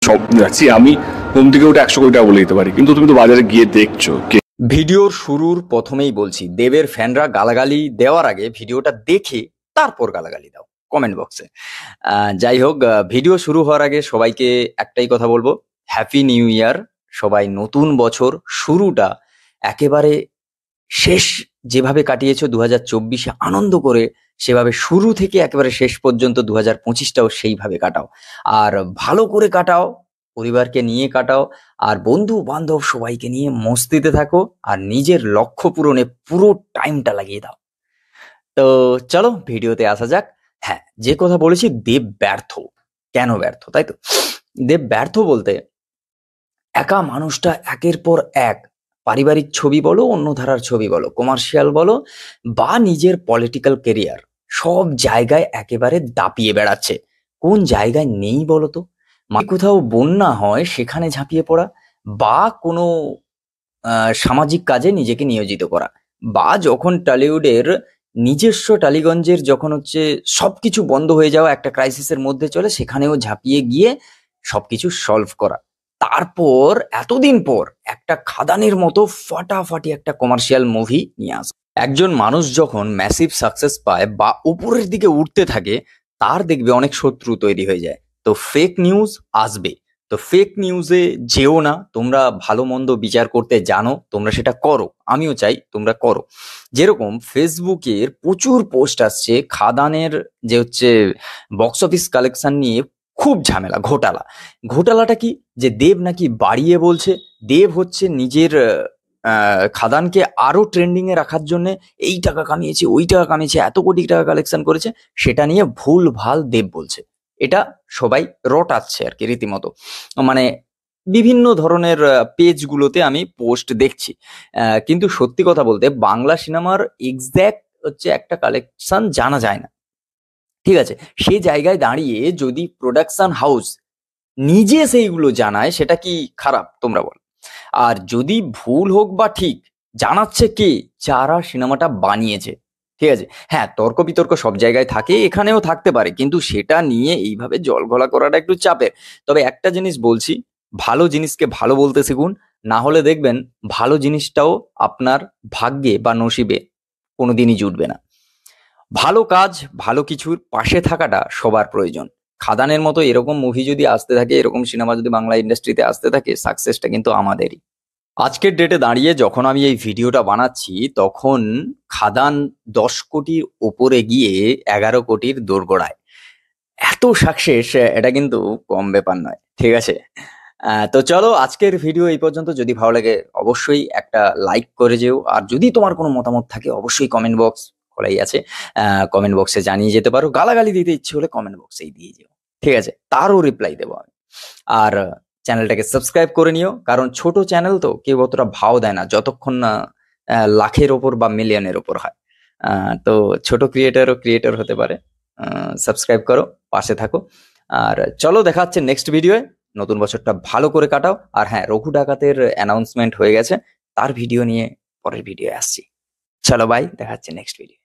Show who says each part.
Speaker 1: সব যাচ্ছি আমি ঘুম থেকে উঠে 100 কোটি টাকা বলে দিতে পারি, কিন্তু তুমি তো বাজারে গিয়ে দেখছো।
Speaker 2: ভিডিওর শুরুর প্রথমেই বলছি, দেবের ফ্যানরা গালাগালি দেওয়ার আগে ভিডিওটা দেখে তারপর গালাগালি দাও কমেন্ট বক্সে। যাই হোক, ভিডিও শুরু হওয়ার আগে সবাইকে একটাই কথা বলবো, হ্যাপি নিউ ইয়ার। সবাই নতুন বছর শুরুটা একেবারে শেষ যেভাবে কাটিয়েছো 2024-এ আনন্দ করে, সেভাবে শুরু থেকে একেবারে শেষ পর্যন্ত 2025টাও সেইভাবে কাটাও। আর ভালো করে কাটাও, পরিবারকে নিয়ে কাটাও, আর বন্ধু বান্ধব সবাইকে নিয়ে মস্তিতে থাকো, আর নিজের লক্ষ্য পূরণে পুরো টাইমটা লাগিয়ে দাও। তো চলো ভিডিওতে আসা যাক। হ্যাঁ, যে কথা বলেছি, দেব ব্যর্থ। কেন ব্যর্থ, তাই তো? দেব ব্যর্থ বলতে, একা মানুষটা একের পর এক পারিবারিক ছবি বলো, অন্য ধারার ছবি বলো, কমার্শিয়াল বলো, বা নিজের পলিটিক্যাল কেরিয়ার, সব জায়গায় একেবারে দাপিয়ে বেড়াচ্ছে। কোন জায়গায় নেই বলো তো? কোথাও বন্যা হয় সেখানে ঝাঁপিয়ে পড়া, বা কোনো সামাজিক কাজে নিজেকে নিয়োজিত করা, বা যখন টলিউডের নিজস্ব টালিগঞ্জের যখন হচ্ছে সবকিছু বন্ধ হয়ে যাওয়া একটা ক্রাইসিসের মধ্যে চলে, সেখানেও ঝাঁপিয়ে গিয়ে সবকিছু সলভ করা। তারপর এতদিন পর একটা খাদানের মতো ফাটাফাটি একটা কমার্শিয়াল মুভি নিয়ে আসে। একজন মানুষ যখন ম্যাসিভ সাকসেস পায় বা উপরের দিকে উঠতে থাকে, তার দেখবে অনেক শত্রু তৈরি হয়ে যায়। তো ফেক নিউজ আসবে, তো ফেক নিউজে যেও না। তোমরা ভালো মন্দ বিচার করতে জানো, তোমরা সেটা করো, আমিও চাই তোমরা করো। যেরকম ফেসবুকের প্রচুর পোস্ট আসছে খাদানের যে হচ্ছে বক্স অফিস কালেকশন নিয়ে, খুব ঝামেলা, ঘোটালাটা কি, যে দেব নাকি বাড়িয়ে বলছে, দেব হচ্ছে নিজের খাদানকে আরো ট্রেন্ডিং এ রাখার জন্য এই টাকা কামিয়েছে, ওই টাকা কামিয়েছে, এত কোটি টাকা কালেকশন করেছে, সেটা নিয়ে ভুল ভাল দেব বলছে। এটা সবাই রটাচ্ছে আর কি রীতিমতো। মানে বিভিন্ন ধরনের পেজগুলোতে আমি পোস্ট দেখছি, কিন্তু সত্যি কথা বলতে বাংলা সিনেমার এক্স্যাক্ট হচ্ছে একটা কালেকশন জানা যায় না। ঠিক আছে, সেই জায়গায় দাঁড়িয়ে যদি প্রোডাকশন হাউস নিজে সেইগুলো জানায়, সেটা কি খারাপ তোমরা বল? আর যদি ভুল হোক বা ঠিক, জানাচ্ছে কে? যারা সিনেমাটা বানিয়েছে। ঠিক আছে, হ্যাঁ, তর্ক বিতর্ক সব জায়গায় থাকে, এখানেও থাকতে পারে, কিন্তু সেটা নিয়ে এইভাবে জল ঘোলা করাটা একটু চাপের। তবে একটা জিনিস বলছি, ভালো জিনিসকে ভালো বলতে শিখুন, না হলে দেখবেন ভালো জিনিসটাও আপনার ভাগ্যে বা নসিবে কোনোদিনই জুটবে না। ভালো কাজ, ভালো কিছুর পাশে থাকাটা সবার প্রয়োজন। খাদানের মতো এরকম মুভি যদি আসতে থাকে, এরকম সিনেমা যদি বাংলা ইন্ডাস্ট্রিতে আসতে থাকে, সাকসেসটা কিন্তু আমাদেরই। আজকের ডেটে দাঁড়িয়ে যখন আমি এই ভিডিওটা বানাচ্ছি, তখন খাদান 10 কোটির ওপরে গিয়ে 11 কোটির দোরগোড়ায়। এত সাকসেস, এটা কিন্তু কম ব্যাপার নয়। ঠিক আছে, তো চলো আজকের ভিডিও এই পর্যন্ত। যদি ভালো লাগে অবশ্যই একটা লাইক করে যেও, আর যদি তোমার কোনো মতামত থাকে অবশ্যই কমেন্ট বক্স খোলাই আছে, কমেন্ট বক্সে জানিয়ে যেতে পারো। গালাগালি দিতে ইচ্ছে হলে কমেন্ট বক্সেই দিয়ে যেও, ঠিক আছে, তারও রিপ্লাই দেবো আমি। আর চ্যানেলটাকে সাবস্ক্রাইব করে নিও, কারণ ছোট চ্যানেল তো কেউ অতটা ভাও দেয় না যতক্ষণ না লাখের ওপর বা মিলিয়নের ওপর হয়। তো ছোট ক্রিয়েটর হতে পারে। সাবস্ক্রাইব করো, পাশে থাকো। আর চলো, দেখা হচ্ছে নেক্সট ভিডিওয়ে। নতুন বছরটা ভালো করে কাটাও। আর হ্যাঁ, রঘু ডাকাতের অ্যানাউন্সমেন্ট হয়ে গেছে, তার ভিডিও নিয়ে পরের ভিডিও আসছি। চলো বাই, দেখা হচ্ছে নেক্সট ভিডিও।